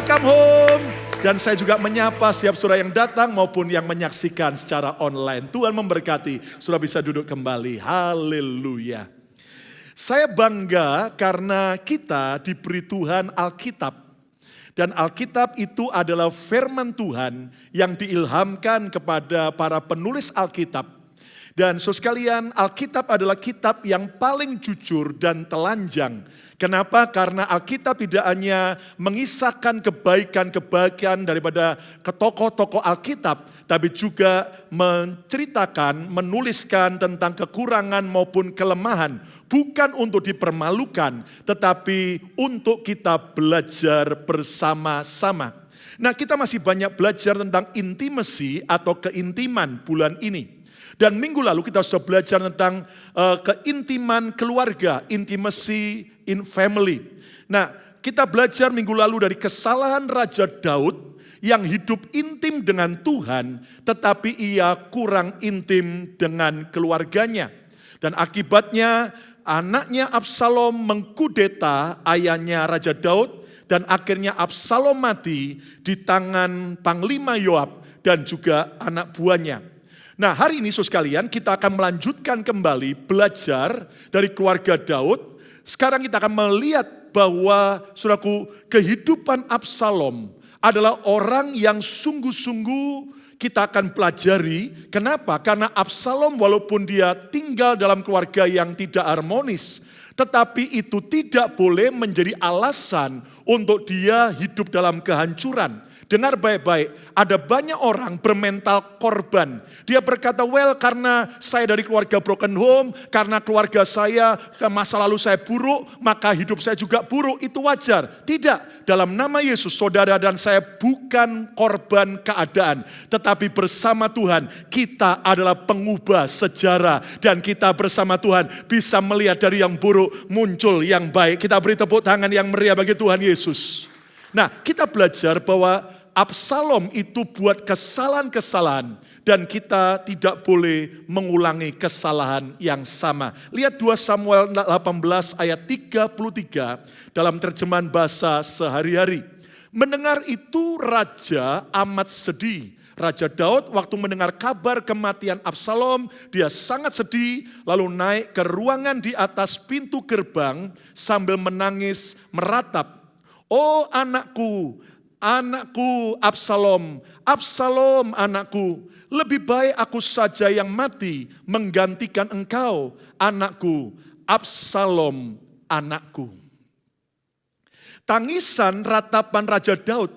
welcome home. Dan saya juga menyapa setiap saudara yang datang maupun yang menyaksikan secara online. Tuhan memberkati, saudara bisa duduk kembali. Haleluya. Saya bangga karena kita diberi Tuhan Alkitab. Dan Alkitab itu adalah firman Tuhan yang diilhamkan kepada para penulis Alkitab. Dan saudara sekalian, Alkitab adalah kitab yang paling jujur dan telanjang. Kenapa? Karena Alkitab tidak hanya mengisahkan kebaikan-kebaikan daripada tokoh-tokoh Alkitab, tapi juga menceritakan, menuliskan tentang kekurangan maupun kelemahan. Bukan untuk dipermalukan, tetapi untuk kita belajar bersama-sama. Nah, kita masih banyak belajar tentang intimacy atau keintiman bulan ini. Dan minggu lalu kita sudah belajar tentang keintiman keluarga, intimacy in family. Nah, kita belajar minggu lalu dari kesalahan Raja Daud yang hidup intim dengan Tuhan, tetapi ia kurang intim dengan keluarganya. Dan akibatnya anaknya Absalom mengkudeta ayahnya Raja Daud, dan akhirnya Absalom mati di tangan Panglima Yoab dan juga anak buahnya. Nah, hari ini saudara sekalian kita akan melanjutkan kembali belajar dari keluarga Daud. Sekarang kita akan melihat bahwa saudaraku, kehidupan Absalom adalah orang yang sungguh-sungguh kita akan pelajari. Kenapa? Karena Absalom walaupun dia tinggal dalam keluarga yang tidak harmonis, tetapi itu tidak boleh menjadi alasan untuk dia hidup dalam kehancuran. Dengar baik-baik, ada banyak orang bermental korban. Dia berkata, well karena saya dari keluarga broken home, karena keluarga saya, masa lalu saya buruk, maka hidup saya juga buruk, itu wajar. Tidak, dalam nama Yesus, saudara dan saya bukan korban keadaan. Tetapi bersama Tuhan, kita adalah pengubah sejarah. Dan kita bersama Tuhan bisa melihat dari yang buruk, muncul yang baik. Kita beri tepuk tangan yang meriah bagi Tuhan Yesus. Nah, kita belajar bahwa Absalom itu buat kesalahan-kesalahan dan kita tidak boleh mengulangi kesalahan yang sama. Lihat 2 Samuel 18 ayat 33 dalam terjemahan bahasa sehari-hari. Mendengar itu raja amat sedih. Raja Daud waktu mendengar kabar kematian Absalom, dia sangat sedih lalu naik ke ruangan di atas pintu gerbang sambil menangis meratap. Oh anakku, anakku Absalom, Absalom anakku, lebih baik aku saja yang mati menggantikan engkau, anakku, Absalom anakku. Tangisan ratapan Raja Daud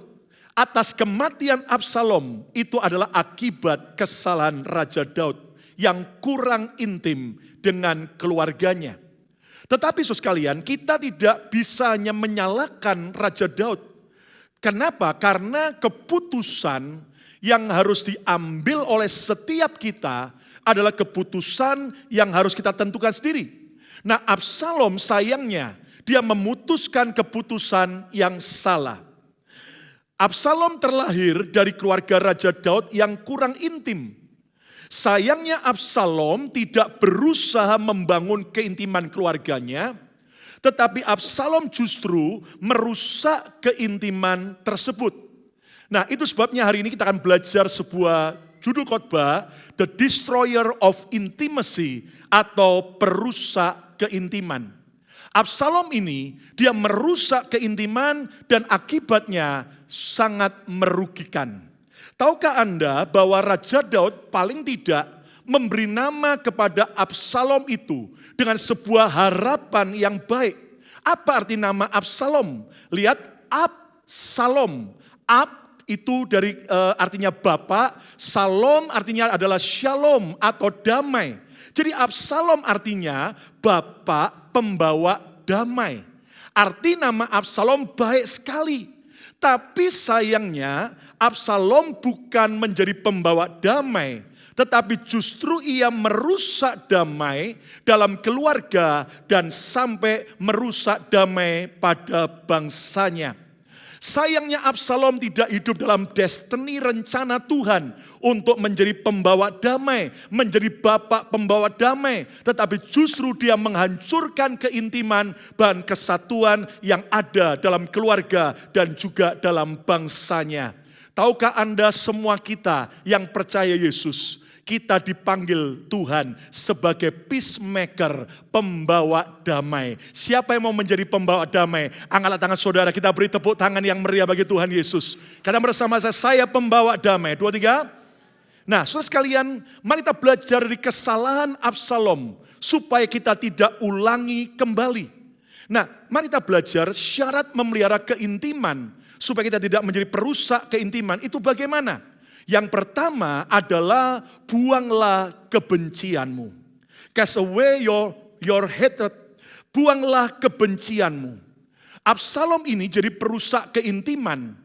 atas kematian Absalom itu adalah akibat kesalahan Raja Daud yang kurang intim dengan keluarganya. Tetapi saudara sekalian, kita tidak bisa hanya menyalahkan Raja Daud. Kenapa? Karena keputusan yang harus diambil oleh setiap kita adalah keputusan yang harus kita tentukan sendiri. Nah, Absalom sayangnya dia memutuskan keputusan yang salah. Absalom terlahir dari keluarga Raja Daud yang kurang intim. Sayangnya Absalom tidak berusaha membangun keintiman keluarganya, tetapi Absalom justru merusak keintiman tersebut. Nah, itu sebabnya hari ini kita akan belajar sebuah judul khotbah, The Destroyer of Intimacy atau perusak keintiman. Absalom ini dia merusak keintiman dan akibatnya sangat merugikan. Tahukah Anda bahwa Raja Daud paling tidak memberi nama kepada Absalom itu dengan sebuah harapan yang baik. Apa arti nama Absalom? Lihat, Absalom. Ab itu dari artinya bapak, Salom artinya adalah shalom atau damai. Jadi Absalom artinya bapak pembawa damai. Arti nama Absalom baik sekali. Tapi sayangnya Absalom bukan menjadi pembawa damai, tetapi justru ia merusak damai dalam keluarga dan sampai merusak damai pada bangsanya. Sayangnya Absalom tidak hidup dalam destiny rencana Tuhan untuk menjadi pembawa damai, menjadi bapak pembawa damai. Tetapi justru dia menghancurkan keintiman dan kesatuan yang ada dalam keluarga dan juga dalam bangsanya. Tahukah Anda semua kita yang percaya Yesus, kita dipanggil Tuhan sebagai peacemaker, pembawa damai. Siapa yang mau menjadi pembawa damai? Angkat tangan saudara, kita beri tepuk tangan yang meriah bagi Tuhan Yesus. Kata bersama saya pembawa damai. 2, 3. Nah, saudara sekalian, mari kita belajar dari kesalahan Absalom supaya kita tidak ulangi kembali. Nah, mari kita belajar syarat memelihara keintiman supaya kita tidak menjadi perusak keintiman. Itu bagaimana? Yang pertama adalah buanglah kebencianmu. Cast away your hatred. Buanglah kebencianmu. Absalom ini jadi perusak keintiman.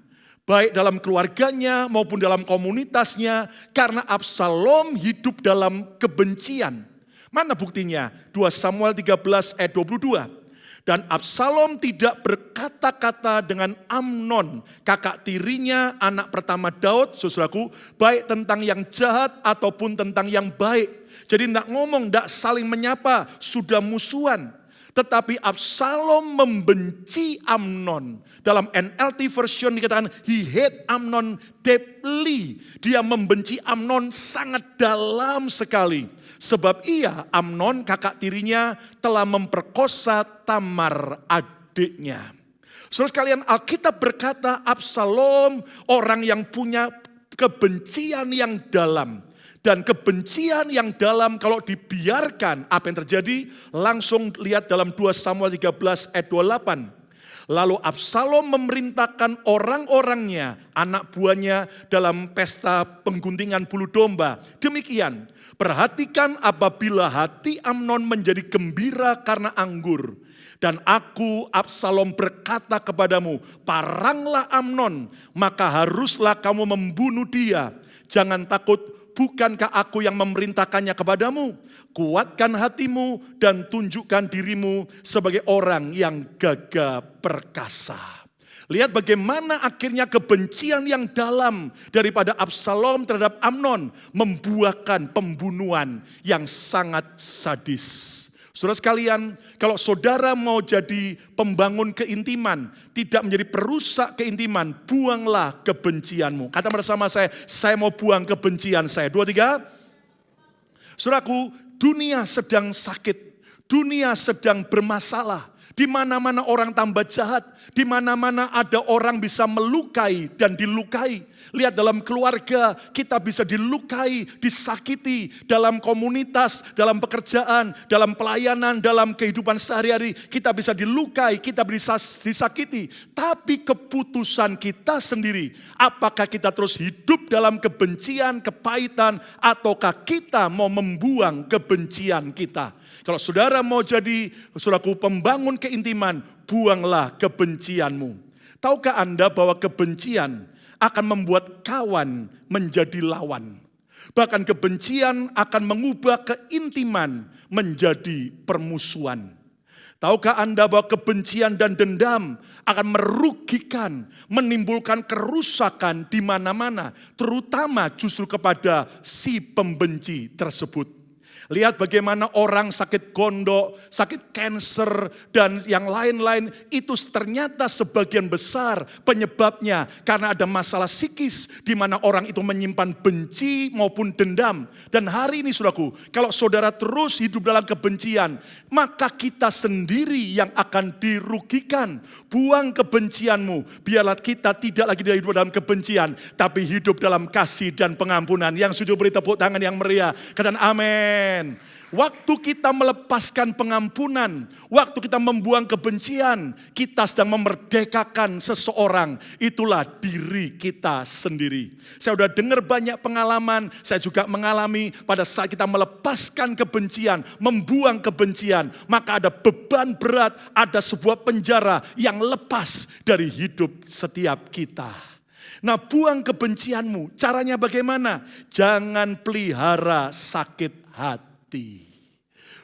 Baik dalam keluarganya maupun dalam komunitasnya. Karena Absalom hidup dalam kebencian. Mana buktinya? 2 Samuel 13 ayat 22. Dan Absalom tidak berkata-kata dengan Amnon, kakak tirinya, anak pertama Daud, saudaraku, baik tentang yang jahat ataupun tentang yang baik. Jadi tidak ngomong, tidak saling menyapa, sudah musuhan. Tetapi Absalom membenci Amnon. Dalam NLT version dikatakan, he hate Amnon deeply. Dia membenci Amnon sangat dalam sekali. Sebab Amnon kakak tirinya telah memperkosa Tamar adiknya. Saudara sekalian, Alkitab berkata Absalom orang yang punya kebencian yang dalam. Dan kebencian yang dalam kalau dibiarkan, apa yang terjadi? Langsung lihat dalam 2 Samuel 13 ayat 28. Lalu Absalom memerintahkan orang-orangnya, anak buahnya dalam pesta pengguntingan bulu domba. Demikian. Perhatikan apabila hati Amnon menjadi gembira karena anggur. Dan aku Absalom berkata kepadamu, paranglah Amnon, maka haruslah kamu membunuh dia. Jangan takut, bukankah aku yang memerintahkannya kepadamu? Kuatkan hatimu dan tunjukkan dirimu sebagai orang yang gagah perkasa. Lihat bagaimana akhirnya kebencian yang dalam daripada Absalom terhadap Amnon membuahkan pembunuhan yang sangat sadis. Saudara sekalian, kalau saudara mau jadi pembangun keintiman, tidak menjadi perusak keintiman, buanglah kebencianmu. Kata bersama saya mau buang kebencian saya. 2, 3. Saudaraku, dunia sedang sakit, dunia sedang bermasalah. Di mana-mana orang tambah jahat, di mana-mana ada orang bisa melukai dan dilukai. Lihat dalam keluarga kita bisa dilukai, disakiti, dalam komunitas, dalam pekerjaan, dalam pelayanan, dalam kehidupan sehari-hari. Kita bisa dilukai, kita bisa disakiti. Tapi keputusan kita sendiri, apakah kita terus hidup dalam kebencian, kepahitan, ataukah kita mau membuang kebencian kita. Kalau saudara mau jadi saudaraku pembangun keintiman, buanglah kebencianmu. Tahukah Anda bahwa kebencian akan membuat kawan menjadi lawan. Bahkan kebencian akan mengubah keintiman menjadi permusuhan. Tahukah Anda bahwa kebencian dan dendam akan merugikan, menimbulkan kerusakan di mana-mana, terutama justru kepada si pembenci tersebut. Lihat bagaimana orang sakit gondok, sakit kanker, dan yang lain-lain itu ternyata sebagian besar penyebabnya karena ada masalah psikis di mana orang itu menyimpan benci maupun dendam. Dan hari ini saudaraku, kalau saudara terus hidup dalam kebencian, maka kita sendiri yang akan dirugikan. Buang kebencianmu, biarlah kita tidak lagi hidup dalam kebencian, tapi hidup dalam kasih dan pengampunan. Yang setuju beri tepuk tangan yang meriah, katakan amin. Waktu kita melepaskan pengampunan, waktu kita membuang kebencian, kita sedang memerdekakan seseorang. Itulah diri kita sendiri. Saya sudah dengar banyak pengalaman, saya juga mengalami pada saat kita melepaskan kebencian, membuang kebencian, maka ada beban berat, ada sebuah penjara yang lepas dari hidup setiap kita. Nah, buang kebencianmu, caranya bagaimana? Jangan pelihara sakit hati.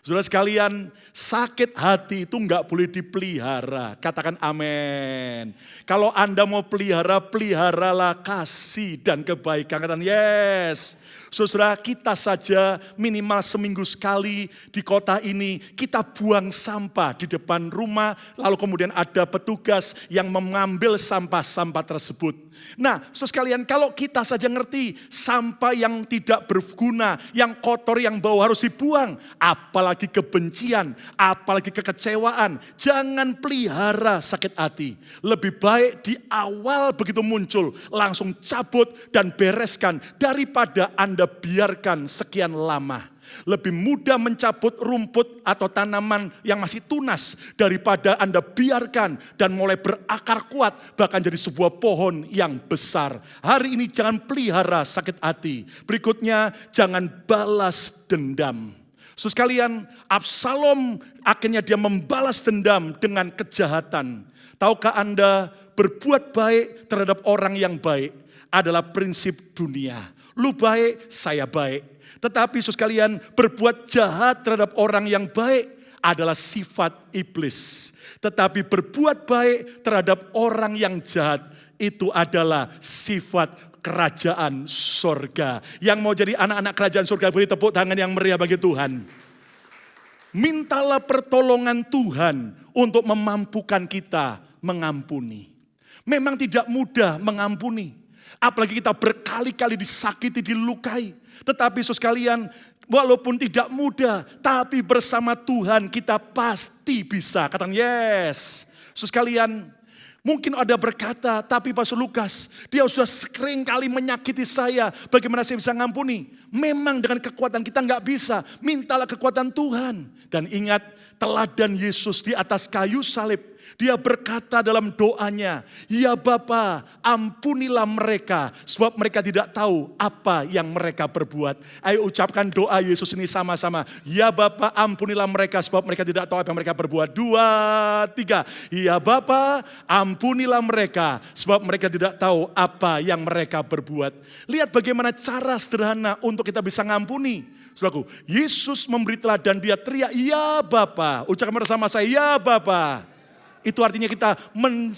Saudara sekalian, Sakit hati itu nggak boleh dipelihara. Katakan amin. Kalau Anda mau pelihara, peliharalah kasih dan kebaikan. Katakan yes. Saudara, kita saja minimal seminggu sekali di kota ini kita buang sampah di depan rumah, lalu kemudian ada petugas yang mengambil sampah-sampah tersebut. Nah, saudara sekalian, kalau kita saja ngerti sampah yang tidak berguna, yang kotor, yang bau harus dibuang, apalagi kebencian, apalagi kekecewaan, jangan pelihara sakit hati. Lebih baik di awal begitu muncul, langsung cabut dan bereskan daripada Anda biarkan sekian lama. Lebih mudah mencabut rumput atau tanaman yang masih tunas daripada Anda biarkan dan mulai berakar kuat bahkan jadi sebuah pohon yang besar. Hari ini jangan pelihara sakit hati. Berikutnya jangan balas dendam. Saudara sekalian, Absalom akhirnya dia membalas dendam dengan kejahatan. Tahukah Anda, berbuat baik terhadap orang yang baik adalah prinsip dunia. Lu baik, saya baik. Tetapi saudara sekalian, berbuat jahat terhadap orang yang baik adalah sifat iblis. Tetapi berbuat baik terhadap orang yang jahat itu adalah sifat kerajaan surga. Yang mau jadi anak-anak kerajaan surga, beri tepuk tangan yang meriah bagi Tuhan. Mintalah pertolongan Tuhan untuk memampukan kita mengampuni. Memang tidak mudah mengampuni. Apalagi kita berkali-kali disakiti, dilukai. Tetapi saudara sekalian, walaupun tidak mudah, tapi bersama Tuhan kita pasti bisa. Katakan yes. Saudara sekalian, mungkin ada berkata, tapi Pastor Lukas, dia sudah sering kali menyakiti saya, bagaimana saya bisa ngampuni? Memang dengan kekuatan kita nggak bisa, mintalah kekuatan Tuhan. Dan ingat, teladan Yesus di atas kayu salib. Dia berkata dalam doanya, ya Bapa, ampunilah mereka, sebab mereka tidak tahu apa yang mereka perbuat. Ayo ucapkan doa Yesus ini sama-sama. Ya Bapa, ampunilah mereka, sebab mereka tidak tahu apa yang mereka perbuat. 2, 3. Ya Bapa, ampunilah mereka, sebab mereka tidak tahu apa yang mereka perbuat. Lihat bagaimana cara sederhana untuk kita bisa ngampuni. Saudaraku, Yesus memberi teladan, dia teriak, ya Bapa. Ucapkan bersama saya, ya Bapa. Itu artinya kita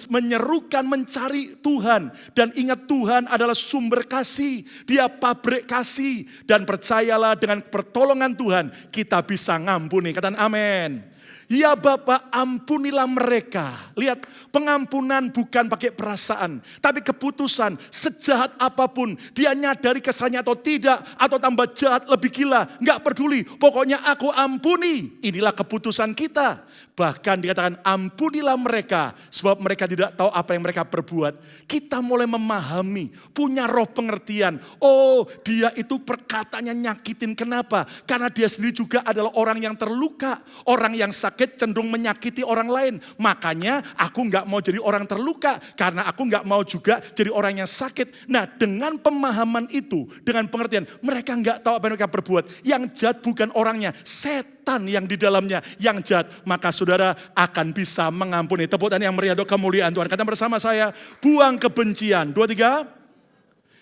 menyerukan, mencari Tuhan. Dan ingat Tuhan adalah sumber kasih. Dia pabrik kasih. Dan percayalah dengan pertolongan Tuhan kita bisa ngampuni. Katakan amin. Ya Bapa, ampunilah mereka. Lihat, pengampunan bukan pakai perasaan. Tapi keputusan, sejahat apapun. Dia nyadari kesalahannya atau tidak. Atau tambah jahat, lebih gila. Enggak peduli, pokoknya aku ampuni. Inilah keputusan kita. Bahkan dikatakan ampunilah mereka sebab mereka tidak tahu apa yang mereka perbuat. Kita mulai memahami, punya roh pengertian. Oh, dia itu perkataannya nyakitin. Kenapa? Karena dia sendiri juga adalah orang yang terluka. Orang yang sakit cenderung menyakiti orang lain. Makanya aku gak mau jadi orang terluka. Karena aku gak mau juga jadi orang yang sakit. Nah, dengan pemahaman itu, dengan pengertian, mereka gak tahu apa yang mereka perbuat. Yang jahat bukan orangnya, setan yang di dalamnya yang jahat. Maka saudara akan bisa mengampuni. Tepuk tangan yang meriah untuk kemuliaan Tuhan. Kata bersama saya, buang kebencian. 2, 3.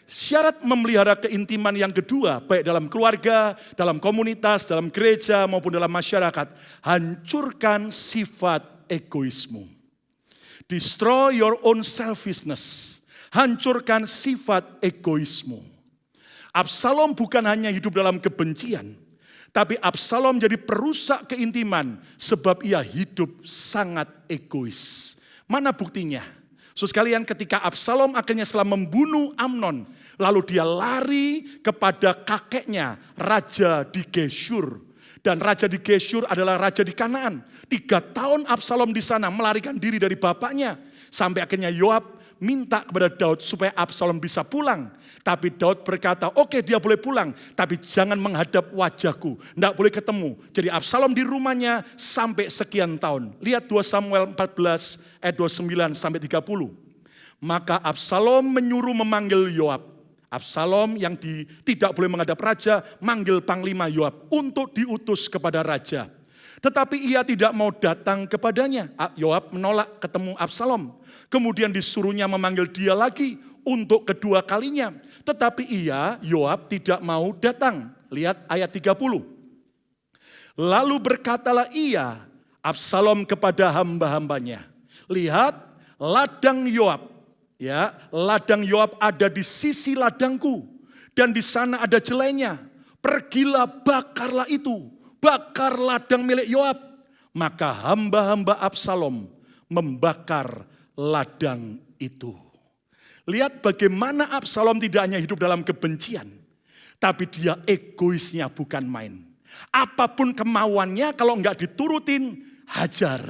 Syarat memelihara keintiman yang kedua, baik dalam keluarga, dalam komunitas, dalam gereja maupun dalam masyarakat. Hancurkan sifat egoisme. Destroy your own selfishness. Hancurkan sifat egoisme. Absalom bukan hanya hidup dalam kebencian, tapi Absalom jadi perusak keintiman sebab ia hidup sangat egois. Mana buktinya? Saudara sekalian, ketika Absalom akhirnya setelah membunuh Amnon, lalu dia lari kepada kakeknya, raja di Geshur. Dan raja di Geshur adalah raja di Kanaan. 3 tahun Absalom di sana melarikan diri dari bapaknya. Sampai akhirnya Yoab minta kepada Daud supaya Absalom bisa pulang. Tapi Daud berkata, oke, dia boleh pulang, tapi jangan menghadap wajahku. Tidak boleh ketemu. Jadi Absalom di rumahnya sampai sekian tahun. Lihat 2 Samuel 14 ayat 29 sampai 30. Maka Absalom menyuruh memanggil Yoab. Absalom yang tidak boleh menghadap raja, manggil Panglima Yoab untuk diutus kepada raja. Tetapi ia tidak mau datang kepadanya. Yoab menolak ketemu Absalom. Kemudian disuruhnya memanggil dia lagi untuk kedua kalinya. Tetapi Yoab tidak mau datang. Lihat ayat 30. Lalu berkatalah ia Absalom kepada hamba-hambanya, lihat ladang Yoab, ya, ladang Yoab ada di sisi ladangku dan di sana ada jelainya. Pergilah bakarlah itu, bakar ladang milik Yoab. Maka hamba-hamba Absalom membakar ladang itu. Lihat bagaimana Absalom tidak hanya hidup dalam kebencian, tapi dia egoisnya bukan main. Apapun kemauannya kalau enggak diturutin, hajar.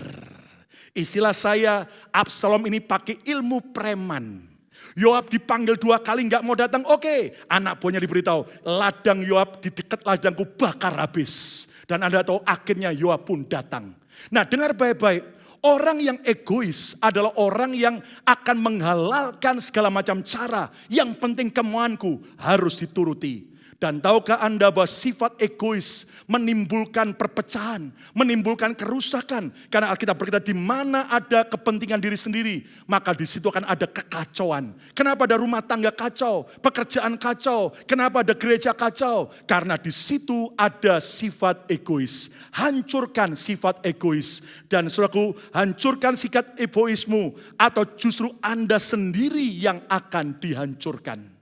Istilah saya, Absalom ini pakai ilmu preman. Yoab dipanggil 2 kali enggak mau datang, oke. Anak buahnya diberitahu, ladang Yoab di dekat ladangku bakar habis. Dan Anda tahu akhirnya Yoab pun datang. Nah, dengar baik-baik, orang yang egois adalah orang yang akan menghalalkan segala macam cara. Yang penting kemauanku harus dituruti. Dan tahukah Anda bahwa sifat egois menimbulkan perpecahan, menimbulkan kerusakan. Karena Alkitab berkata di mana ada kepentingan diri sendiri, maka di situ akan ada kekacauan. Kenapa ada rumah tangga kacau, pekerjaan kacau, kenapa ada gereja kacau? Karena di situ ada sifat egois. Hancurkan sifat egois. Dan saudaraku, hancurkan sikap egoismu atau justru Anda sendiri yang akan dihancurkan.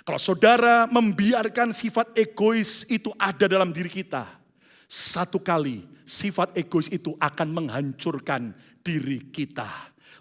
Kalau saudara membiarkan sifat egois itu ada dalam diri kita, satu kali sifat egois itu akan menghancurkan diri kita.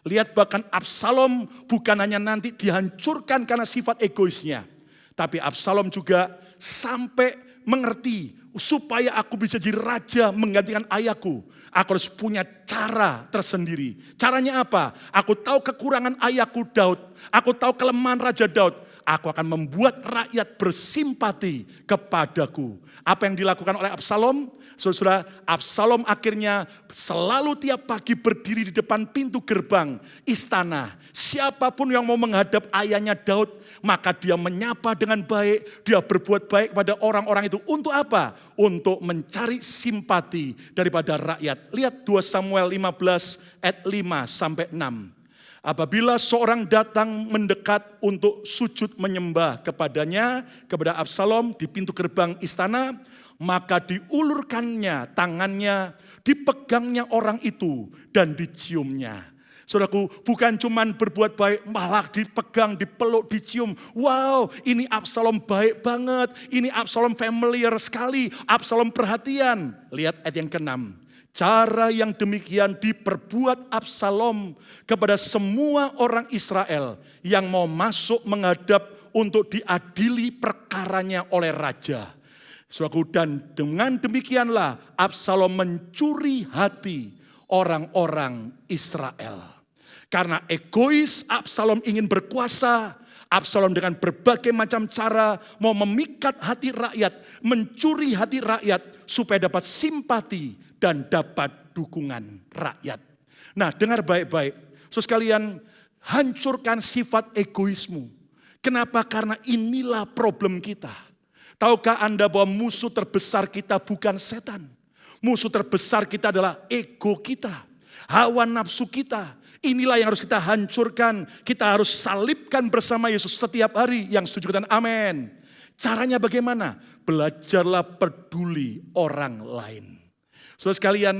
Lihat bahkan Absalom bukan hanya nanti dihancurkan karena sifat egoisnya, tapi Absalom juga sampai mengerti supaya aku bisa jadi raja menggantikan ayahku. Aku harus punya cara tersendiri. Caranya apa? Aku tahu kekurangan ayahku Daud. Aku tahu kelemahan Raja Daud. Aku akan membuat rakyat bersimpati kepadaku. Apa yang dilakukan oleh Absalom? Saudara, Absalom akhirnya selalu tiap pagi berdiri di depan pintu gerbang istana. Siapapun yang mau menghadap ayahnya Daud, maka dia menyapa dengan baik, dia berbuat baik pada orang-orang itu. Untuk apa? Untuk mencari simpati daripada rakyat. Lihat 2 Samuel 15 ayat 5 sampai 6. Apabila seorang datang mendekat untuk sujud menyembah kepadanya, kepada Absalom di pintu gerbang istana, maka diulurkannya tangannya, dipegangnya orang itu dan diciumnya. Saudaraku, bukan cuman berbuat baik, malah dipegang, dipeluk, dicium. Wow, ini Absalom baik banget, ini Absalom familiar sekali, Absalom perhatian. Lihat ayat yang ke-6. Cara yang demikian diperbuat Absalom kepada semua orang Israel yang mau masuk menghadap untuk diadili perkaranya oleh raja. Saudaraku, dan dengan demikianlah Absalom mencuri hati orang-orang Israel. Karena egois Absalom ingin berkuasa, Absalom dengan berbagai macam cara mau memikat hati rakyat, mencuri hati rakyat supaya dapat simpati dan dapat dukungan rakyat. Nah, dengar baik-baik. Saudara sekalian, hancurkan sifat egoismu. Kenapa? Karena inilah problem kita. Tahukah Anda bahwa musuh terbesar kita bukan setan. Musuh terbesar kita adalah ego kita. Hawa nafsu kita. Inilah yang harus kita hancurkan. Kita harus salibkan bersama Yesus setiap hari. Yang setuju katakan amin. Caranya bagaimana? Belajarlah peduli orang lain. Saudara sekalian,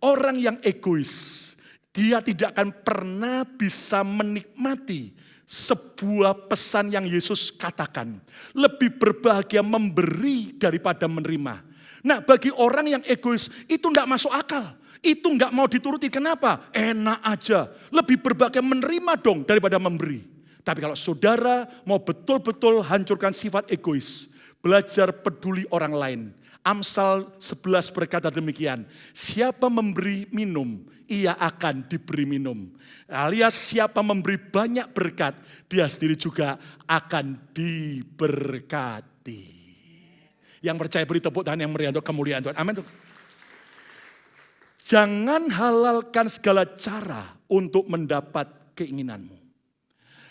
orang yang egois, dia tidak akan pernah bisa menikmati sebuah pesan yang Yesus katakan. Lebih berbahagia memberi daripada menerima. Nah, bagi orang yang egois, itu enggak masuk akal. Itu enggak mau dituruti. Kenapa? Enak aja. Lebih berbahagia menerima dong daripada memberi. Tapi kalau saudara mau betul-betul hancurkan sifat egois, belajar peduli orang lain. Amsal 11 berkata demikian, siapa memberi minum, ia akan diberi minum. Alias siapa memberi banyak berkat, dia sendiri juga akan diberkati. Yang percaya beri tepuk tangan yang meriah untuk kemuliaan Tuhan. Amin. Jangan halalkan segala cara untuk mendapat keinginanmu.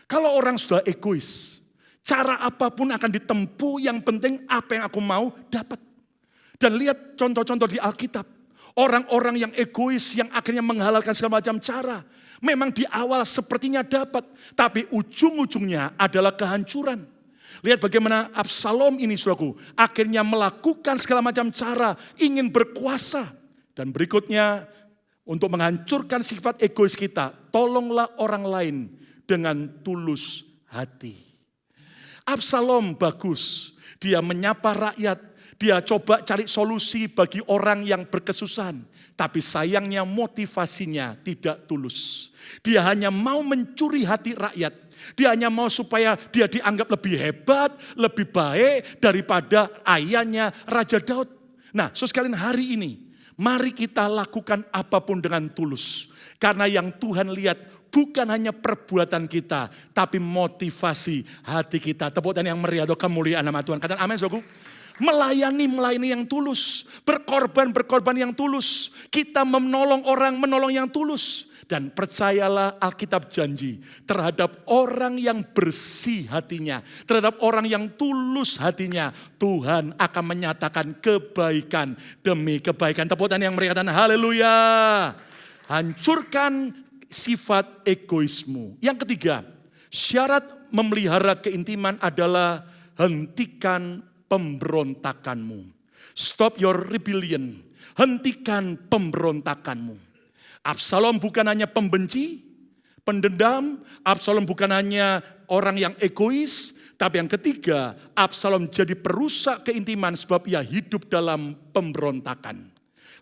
Kalau orang sudah egois, cara apapun akan ditempuh, yang penting apa yang aku mau dapat. Dan lihat contoh-contoh di Alkitab. Orang-orang yang egois yang akhirnya menghalalkan segala macam cara. Memang di awal sepertinya dapat. Tapi ujung-ujungnya adalah kehancuran. Lihat bagaimana Absalom ini saudaraku. Akhirnya melakukan segala macam cara. Ingin berkuasa. Dan berikutnya untuk menghancurkan sifat egois kita, tolonglah orang lain dengan tulus hati. Absalom bagus, dia menyapa rakyat, dia coba cari solusi bagi orang yang berkesusahan. Tapi sayangnya motivasinya tidak tulus. Dia hanya mau mencuri hati rakyat. Dia hanya mau supaya dia dianggap lebih hebat, lebih baik daripada ayahnya Raja Daud. Nah, saudara sekalian, hari ini mari kita lakukan apapun dengan tulus. Karena yang Tuhan lihat bukan hanya perbuatan kita, tapi motivasi hati kita. Tepuk tangan yang meriah atau kemuliaan nama Tuhan. Katakan amin, saudaraku. Melayani yang tulus. Berkorban yang tulus. Kita menolong yang tulus. Dan percayalah Alkitab janji terhadap orang yang bersih hatinya, terhadap orang yang tulus hatinya, Tuhan akan menyatakan kebaikan demi kebaikan. Tepuk tangan yang meriah, haleluya. Hancurkan sifat egoismu. Yang ketiga, syarat memelihara keintiman adalah hentikan pemberontakanmu. Stop your rebellion. Hentikan pemberontakanmu. Absalom bukan hanya pembenci, pendendam. Absalom bukan hanya orang yang egois. Tapi yang ketiga, Absalom jadi perusak keintiman sebab ia hidup dalam pemberontakan.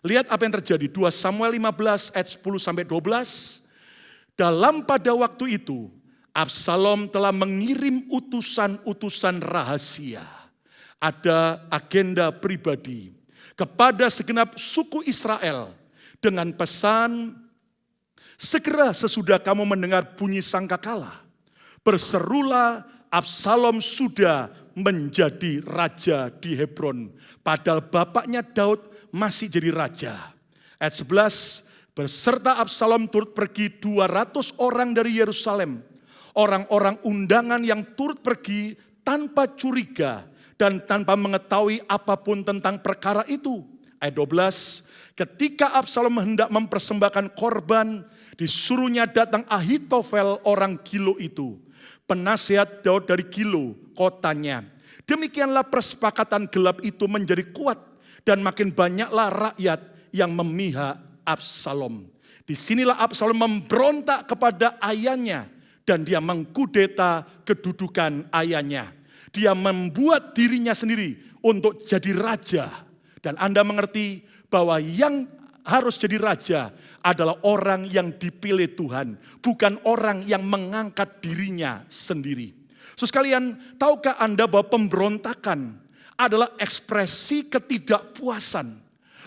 Lihat apa yang terjadi. 2 Samuel 15 ayat 10-12. Dalam pada waktu itu, Absalom telah mengirim utusan-utusan rahasia. Ada agenda pribadi kepada segenap suku Israel. Dengan pesan, segera sesudah kamu mendengar bunyi sangkakala, berserulah Absalom sudah menjadi raja di Hebron. Padahal bapaknya Daud masih jadi raja. Ayat 11, beserta Absalom turut pergi 200 orang dari Yerusalem. Orang-orang undangan yang turut pergi tanpa curiga dan tanpa mengetahui apapun tentang perkara itu. Ayat 12, ketika Absalom hendak mempersembahkan korban, disuruhnya datang Ahitofel orang Gilo itu, penasihat Daud dari Gilo, kotanya. Demikianlah persepakatan gelap itu menjadi kuat dan makin banyaklah rakyat yang memihak Absalom. Disinilah Absalom memberontak kepada ayahnya dan dia mengkudeta kedudukan ayahnya. Dia membuat dirinya sendiri untuk jadi raja. Dan Anda mengerti bahwa yang harus jadi raja adalah orang yang dipilih Tuhan, bukan orang yang mengangkat dirinya sendiri. Sekalian, tahukah Anda bahwa pemberontakan adalah ekspresi ketidakpuasan?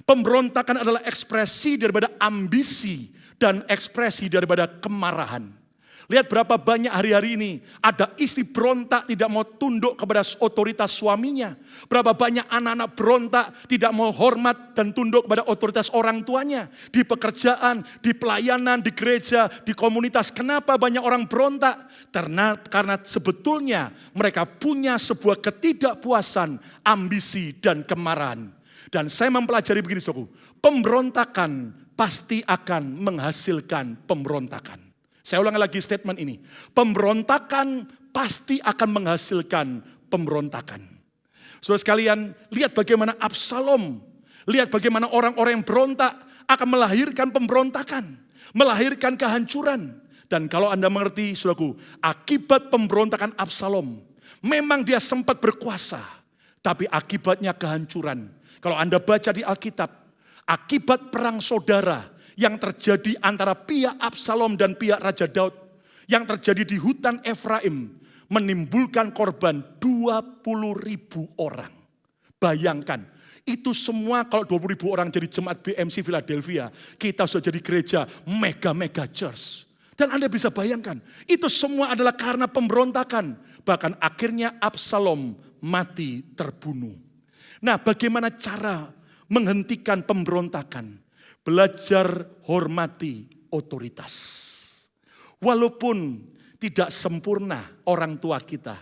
Pemberontakan adalah ekspresi daripada ambisi dan ekspresi daripada kemarahan. Lihat berapa banyak hari-hari ini ada istri berontak tidak mau tunduk kepada otoritas suaminya. Berapa banyak anak-anak berontak tidak mau hormat dan tunduk kepada otoritas orang tuanya. Di pekerjaan, di pelayanan, di gereja, di komunitas. Kenapa banyak orang berontak? Karena sebetulnya mereka punya sebuah ketidakpuasan, ambisi dan kemarahan. Dan saya mempelajari begini, saudaraku. Pemberontakan pasti akan menghasilkan pemberontakan. Saya ulangi lagi statement ini. Pemberontakan pasti akan menghasilkan pemberontakan. Saudara sekalian, lihat bagaimana Absalom, lihat bagaimana orang-orang yang berontak akan melahirkan pemberontakan, melahirkan kehancuran. Dan kalau Anda mengerti, saudaraku, akibat pemberontakan Absalom, memang dia sempat berkuasa, tapi akibatnya kehancuran. Kalau Anda baca di Alkitab, akibat perang saudara yang terjadi antara pihak Absalom dan pihak Raja Daud, yang terjadi di hutan Efraim, menimbulkan korban 20.000 orang. Bayangkan, itu semua kalau 20.000 orang jadi jemaat BMC Philadelphia, kita sudah jadi gereja mega church. Dan Anda bisa bayangkan, itu semua adalah karena pemberontakan. Bahkan akhirnya Absalom mati terbunuh. Nah, bagaimana cara menghentikan pemberontakan? Belajar hormati otoritas. Walaupun tidak sempurna orang tua kita.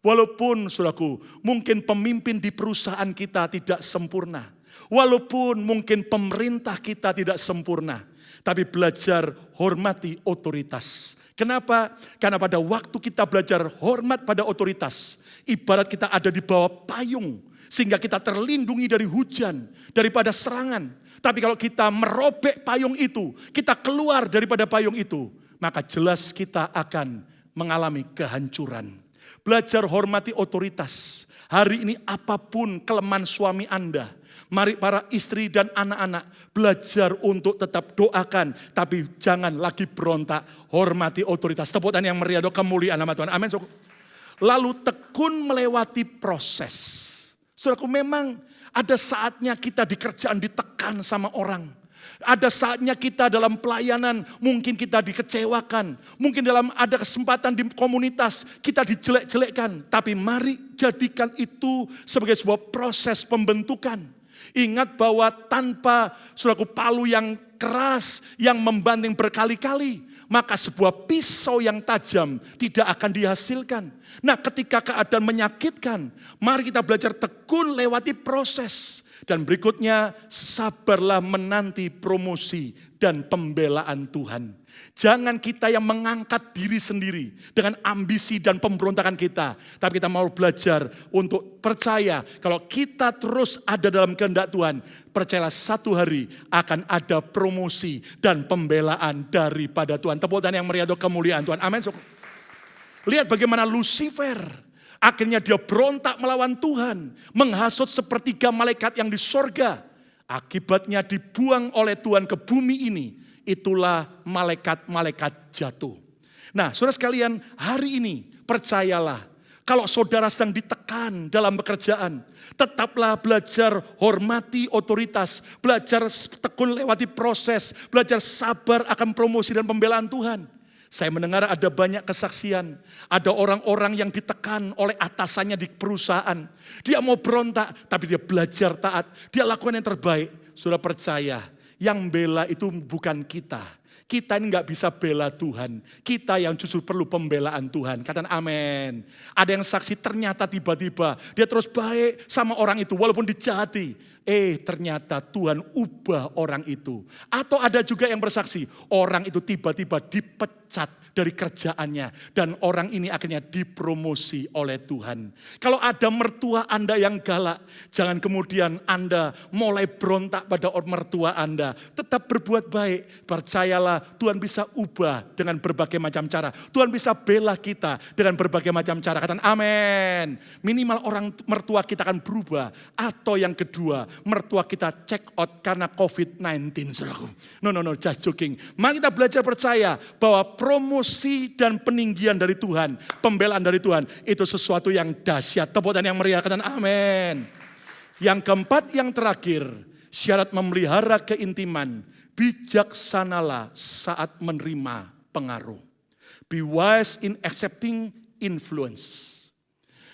Walaupun, saudaraku, mungkin pemimpin di perusahaan kita tidak sempurna. Walaupun mungkin pemerintah kita tidak sempurna. Tapi belajar hormati otoritas. Kenapa? Karena pada waktu kita belajar hormat pada otoritas, ibarat kita ada di bawah payung. Sehingga kita terlindungi dari hujan, daripada serangan. Tapi kalau kita merobek payung itu, kita keluar daripada payung itu, maka jelas kita akan mengalami kehancuran. Belajar hormati otoritas. Hari ini apapun kelemahan suami Anda, mari para istri dan anak-anak belajar untuk tetap doakan, tapi jangan lagi berontak, hormati otoritas. Tepuk tangan yang meriah, kemuliaan nama Tuhan. Amin. Lalu tekun melewati proses. Saudaraku, memang ada saatnya kita di kerjaan ditekan sama orang. Ada saatnya kita dalam pelayanan mungkin kita dikecewakan. Mungkin ada kesempatan di komunitas kita dijelek-jelekkan. Tapi mari jadikan itu sebagai sebuah proses pembentukan. Ingat bahwa tanpa saudaraku palu yang keras yang membanting berkali-kali, maka sebuah pisau yang tajam tidak akan dihasilkan. Nah, ketika keadaan menyakitkan, mari kita belajar tekun lewati proses. Dan berikutnya, sabarlah menanti promosi dan pembelaan Tuhan. Jangan kita yang mengangkat diri sendiri dengan ambisi dan pemberontakan kita. Tapi kita mau belajar untuk percaya kalau kita terus ada dalam kehendak Tuhan, percayalah satu hari akan ada promosi dan pembelaan daripada Tuhan. Tepuk tangan yang meriah, kemuliaan Tuhan. Amin. Lihat bagaimana Lucifer akhirnya dia berontak melawan Tuhan, menghasut sepertiga malaikat yang di sorga. Akibatnya dibuang oleh Tuhan ke bumi ini. Itulah malaikat-malaikat jatuh. Nah, saudara sekalian, hari ini percayalah, kalau saudara sedang ditekan dalam pekerjaan, tetaplah belajar hormati otoritas, belajar tekun lewati proses, belajar sabar akan promosi dan pembelaan Tuhan. Saya mendengar ada banyak kesaksian. Ada orang-orang yang ditekan oleh atasannya di perusahaan. Dia mau berontak, tapi dia belajar taat. Dia lakukan yang terbaik. Sudah percaya, yang bela itu bukan kita. Kita ini gak bisa bela Tuhan. Kita yang justru perlu pembelaan Tuhan. Katakan amin. Ada yang saksi ternyata tiba-tiba dia terus baik sama orang itu walaupun dijahati. Ternyata Tuhan ubah orang itu. Atau ada juga yang bersaksi, orang itu tiba-tiba dipecat dari kerjaannya. Dan orang ini akhirnya dipromosi oleh Tuhan. Kalau ada mertua Anda yang galak, jangan kemudian Anda mulai berontak pada mertua Anda. Tetap berbuat baik, percayalah Tuhan bisa ubah dengan berbagai macam cara. Tuhan bisa bela kita dengan berbagai macam cara. Katakan amin. Minimal orang mertua kita akan berubah. Atau yang kedua, mertua kita check out karena COVID-19. No, just joking. Mari kita belajar percaya bahwa promosi dan peninggian dari Tuhan, pembelaan dari Tuhan, itu sesuatu yang dahsyat. Tepuk tangan yang meriah, katakan amin. Yang keempat, yang terakhir, syarat memelihara keintiman, bijaksanalah saat menerima pengaruh. Be wise in accepting influence.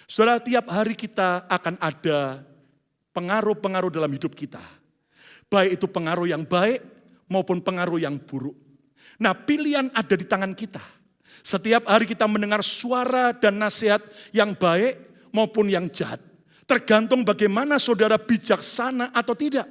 Saudara, tiap hari kita akan ada pengaruh-pengaruh dalam hidup kita. Baik itu pengaruh yang baik maupun pengaruh yang buruk. Nah, pilihan ada di tangan kita. Setiap hari kita mendengar suara dan nasihat yang baik maupun yang jahat. Tergantung bagaimana saudara bijaksana atau tidak.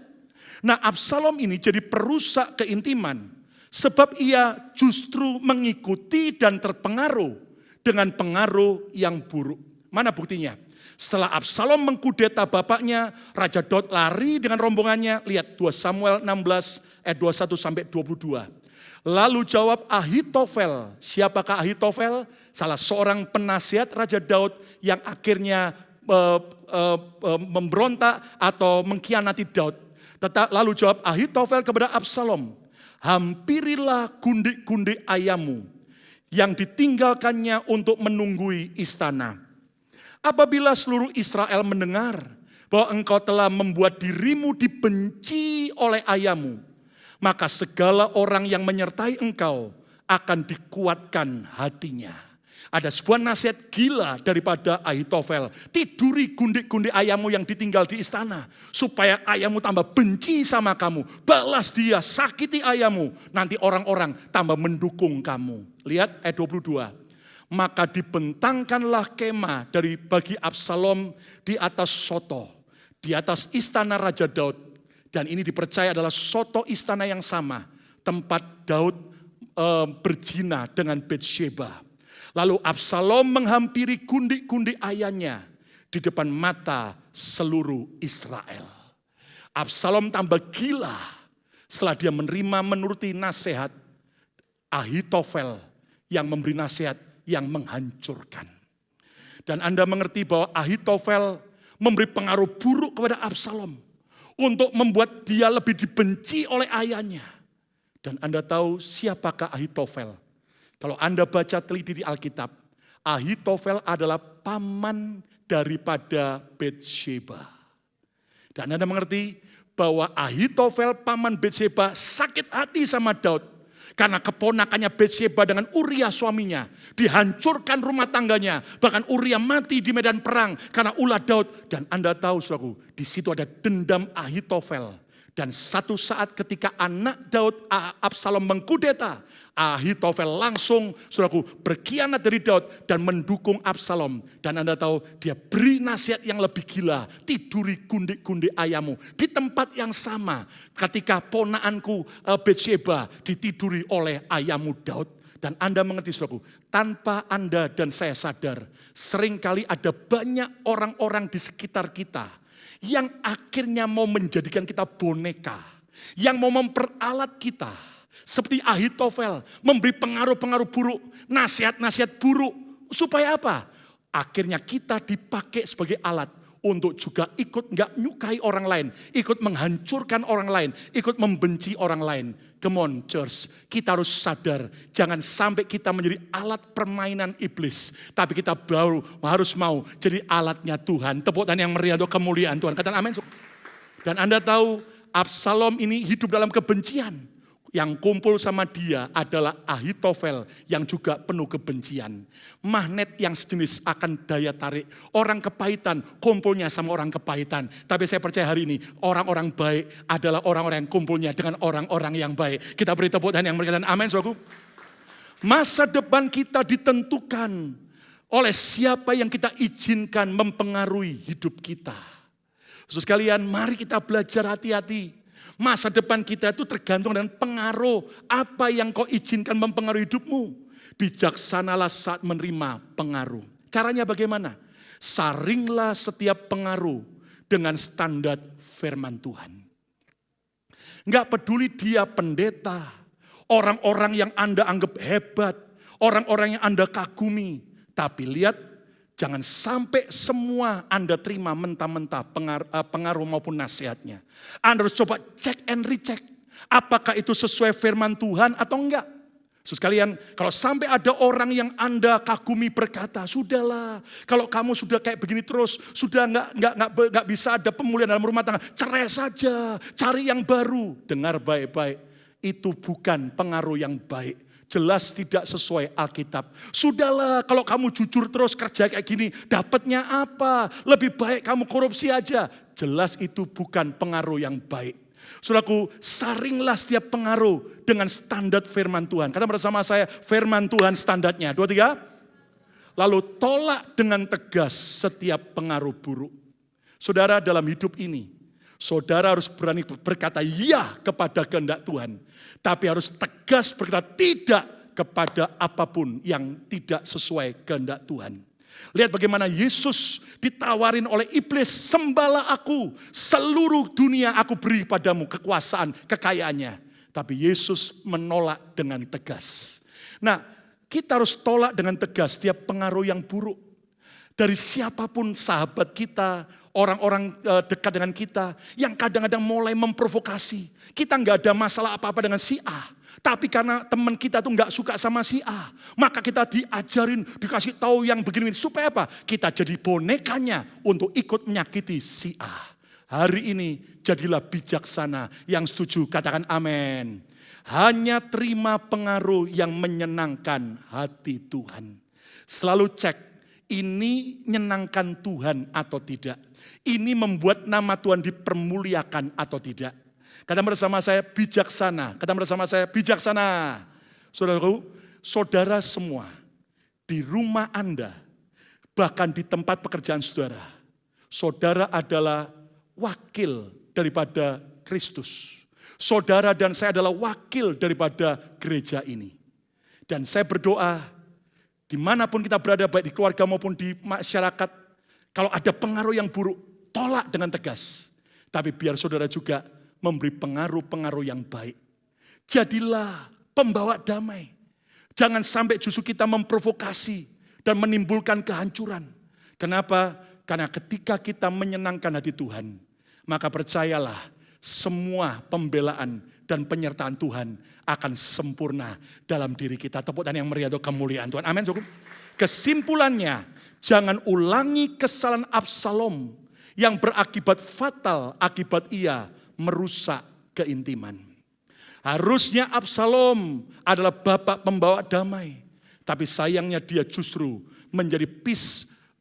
Nah, Absalom ini jadi perusak keintiman. Sebab ia justru mengikuti dan terpengaruh dengan pengaruh yang buruk. Mana buktinya? Setelah Absalom mengkudeta bapaknya, Raja Daud lari dengan rombongannya. Lihat 2 Samuel 16 ayat 21 sampai 22. Lalu jawab Ahitofel. Siapakah Ahitofel? Salah seorang penasihat Raja Daud yang akhirnya memberontak atau mengkhianati Daud. Lalu jawab Ahitofel kepada Absalom. Hampirilah gundik-gundik ayammu yang ditinggalkannya untuk menunggui istana. Apabila seluruh Israel mendengar bahwa engkau telah membuat dirimu dibenci oleh ayahmu, maka segala orang yang menyertai engkau akan dikuatkan hatinya. Ada sebuah nasihat gila daripada Ahitofel. Tiduri gundik-gundik ayahmu yang ditinggal di istana. Supaya ayahmu tambah benci sama kamu. Balas dia, sakiti ayahmu. Nanti orang-orang tambah mendukung kamu. Lihat ayat 22. Maka dibentangkanlah kemah bagi Absalom di atas soto, di atas istana Raja Daud. Dan ini dipercaya adalah soto istana yang sama, tempat Daud berzina dengan Batsheba. Lalu Absalom menghampiri gundik-gundik ayahnya di depan mata seluruh Israel. Absalom tambah gila Setelah dia menuruti nasihat Ahitofel yang memberi nasihat yang menghancurkan. Dan Anda mengerti bahwa Ahitofel memberi pengaruh buruk kepada Absalom untuk membuat dia lebih dibenci oleh ayahnya. Dan Anda tahu siapakah Ahitofel? Kalau Anda baca teliti di Alkitab, Ahitofel adalah paman daripada Betsheba. Dan Anda mengerti bahwa Ahitofel paman Betsheba sakit hati sama Daud. Karena keponakannya Betsheba dengan Uria suaminya dihancurkan rumah tangganya. Bahkan Uria mati di medan perang karena ulah Daud. Dan Anda tahu saudaraku, di situ ada dendam Ahitofel. Dan satu saat ketika anak Daud Absalom mengkudeta, Ahitofel langsung saudaraku berkhianat dari Daud dan mendukung Absalom. Dan Anda tahu dia beri nasihat yang lebih gila, tiduri gundik-gundik ayammu. Di tempat yang sama ketika ponaanku Betsheba ditiduri oleh ayahmu Daud. Dan Anda mengerti saudaraku, tanpa Anda dan saya sadar, seringkali ada banyak orang-orang di sekitar kita yang akhirnya mau menjadikan kita boneka, yang mau memperalat kita. Seperti Ahitofel, memberi pengaruh-pengaruh buruk, nasihat-nasihat buruk. Supaya apa? Akhirnya kita dipakai sebagai alat untuk juga ikut nggak nyukai orang lain, ikut menghancurkan orang lain, ikut membenci orang lain. Come on church, kita harus sadar, jangan sampai kita menjadi alat permainan iblis. Tapi kita baru harus mau jadi alatnya Tuhan. Tepuk tangan yang meriah untuk kemuliaan Tuhan. Katakan amin. Dan Anda tahu Absalom ini hidup dalam kebencian. Yang kumpul sama dia adalah Ahitofel yang juga penuh kebencian. Magnet yang sejenis akan daya tarik. Orang kepahitan kumpulnya sama orang kepahitan. Tapi saya percaya hari ini orang-orang baik adalah orang-orang yang kumpulnya dengan orang-orang yang baik. Kita beri tepuk tangan yang berkata amin saudaraku. Masa depan kita ditentukan oleh siapa yang kita izinkan mempengaruhi hidup kita. Saudara sekalian, mari kita belajar hati-hati. Masa depan kita itu tergantung dengan pengaruh apa yang kau izinkan mempengaruhi hidupmu. Bijaksanalah saat menerima pengaruh. Caranya bagaimana? Saringlah setiap pengaruh dengan standar firman Tuhan. Enggak peduli dia pendeta, orang-orang yang Anda anggap hebat, orang-orang yang Anda kagumi. Tapi lihat, jangan sampai semua Anda terima mentah-mentah pengaruh maupun nasihatnya. Anda harus coba cek and recheck. Apakah itu sesuai firman Tuhan atau enggak? Sekalian, kalau sampai ada orang yang Anda kagumi berkata, sudahlah, kalau kamu sudah kayak begini terus, sudah enggak bisa ada pemulihan dalam rumah tangga, cerai saja, cari yang baru. Dengar baik-baik, itu bukan pengaruh yang baik. Jelas tidak sesuai Alkitab. Sudahlah, kalau kamu jujur terus kerja kayak gini, dapatnya apa? Lebih baik kamu korupsi aja. Jelas itu bukan pengaruh yang baik. Saudaraku, saringlah setiap pengaruh dengan standar firman Tuhan. Kata bersama saya, firman Tuhan standarnya. 2, 3. Lalu tolak dengan tegas setiap pengaruh buruk. Saudara, dalam hidup ini, saudara harus berani berkata ya kepada kehendak Tuhan. Tapi harus tegas berkata tidak kepada apapun yang tidak sesuai kehendak Tuhan. Lihat bagaimana Yesus ditawarin oleh iblis, sembahlah aku, seluruh dunia aku beri padamu kekuasaan, kekayaannya. Tapi Yesus menolak dengan tegas. Nah, kita harus tolak dengan tegas setiap pengaruh yang buruk. Dari siapapun sahabat kita, orang-orang dekat dengan kita, yang kadang-kadang mulai memprovokasi. Kita nggak ada masalah apa-apa dengan si A. Tapi karena teman kita tuh nggak suka sama si A, maka kita diajarin, dikasih tahu yang begini. Supaya apa? Kita jadi bonekanya untuk ikut menyakiti si A. Hari ini jadilah bijaksana yang setuju. Katakan amin. Hanya terima pengaruh yang menyenangkan hati Tuhan. Selalu cek, ini menyenangkan Tuhan atau tidak. Ini membuat nama Tuhan dipermuliakan atau tidak. Kata bersama saya bijaksana. Kata bersama saya bijaksana. Saudaraku, saudara semua di rumah Anda, bahkan di tempat pekerjaan saudara, saudara adalah wakil daripada Kristus. Saudara dan saya adalah wakil daripada gereja ini. Dan saya berdoa, dimanapun kita berada, baik di keluarga maupun di masyarakat, kalau ada pengaruh yang buruk, tolak dengan tegas. Tapi biar saudara juga memberi pengaruh-pengaruh yang baik. Jadilah pembawa damai. Jangan sampai justru kita memprovokasi dan menimbulkan kehancuran. Kenapa? Karena ketika kita menyenangkan hati Tuhan, maka percayalah semua pembelaan dan penyertaan Tuhan akan sempurna dalam diri kita. Tepuk tangan yang meriah untuk kemuliaan Tuhan. Amin. Kesimpulannya, jangan ulangi kesalahan Absalom yang berakibat fatal akibat ia merusak keintiman. Harusnya Absalom adalah bapak pembawa damai. Tapi sayangnya dia justru menjadi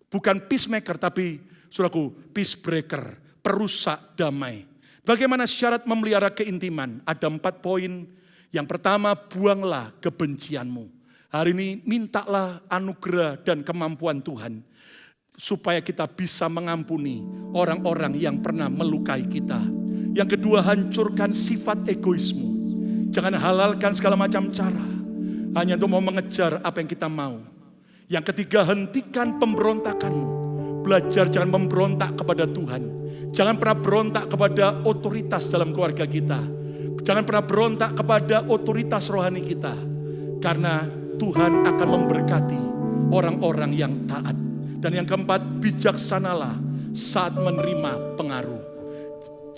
bukan peacemaker, tapi saudaraku, peace breaker, perusak damai. Bagaimana syarat memelihara keintiman? Ada 4 poin. Yang pertama, buanglah kebencianmu. Hari ini mintalah anugerah dan kemampuan Tuhan, supaya kita bisa mengampuni orang-orang yang pernah melukai kita. Yang kedua, hancurkan sifat egoisme. Jangan halalkan segala macam cara hanya untuk mau mengejar apa yang kita mau. Yang ketiga, hentikan pemberontakan. Belajar jangan memberontak kepada Tuhan. Jangan pernah berontak kepada otoritas dalam keluarga kita. Jangan pernah berontak kepada otoritas rohani kita. Karena Tuhan akan memberkati orang-orang yang taat. Dan yang keempat, bijaksanalah saat menerima pengaruh.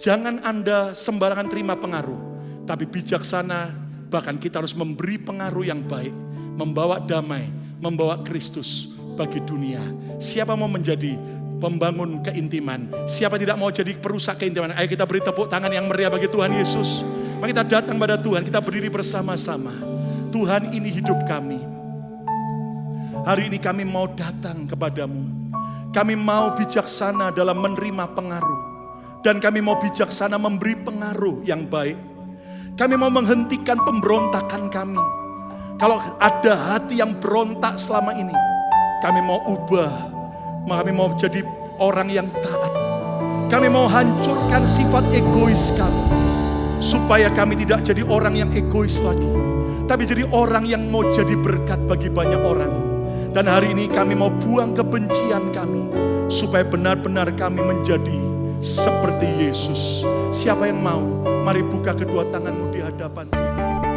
Jangan Anda sembarangan terima pengaruh. Tapi bijaksana, bahkan kita harus memberi pengaruh yang baik. Membawa damai, membawa Kristus bagi dunia. Siapa mau menjadi pembangun keintiman? Siapa tidak mau jadi perusak keintiman? Ayo kita beri tepuk tangan yang meriah bagi Tuhan Yesus. Mari kita datang pada Tuhan, kita berdiri bersama-sama. Tuhan, ini hidup kami. Hari ini kami mau datang kepadamu. Kami mau bijaksana dalam menerima pengaruh. Dan kami mau bijaksana memberi pengaruh yang baik. Kami mau menghentikan pemberontakan kami. Kalau ada hati yang berontak selama ini, kami mau ubah. Kami mau jadi orang yang taat. Kami mau hancurkan sifat egois kami. Supaya kami tidak jadi orang yang egois lagi. Tapi jadi orang yang mau jadi berkat bagi banyak orang. Dan hari ini kami mau buang kebencian kami. Supaya benar-benar kami menjadi seperti Yesus. Siapa yang mau? Mari buka kedua tanganmu di hadapan Tuhan.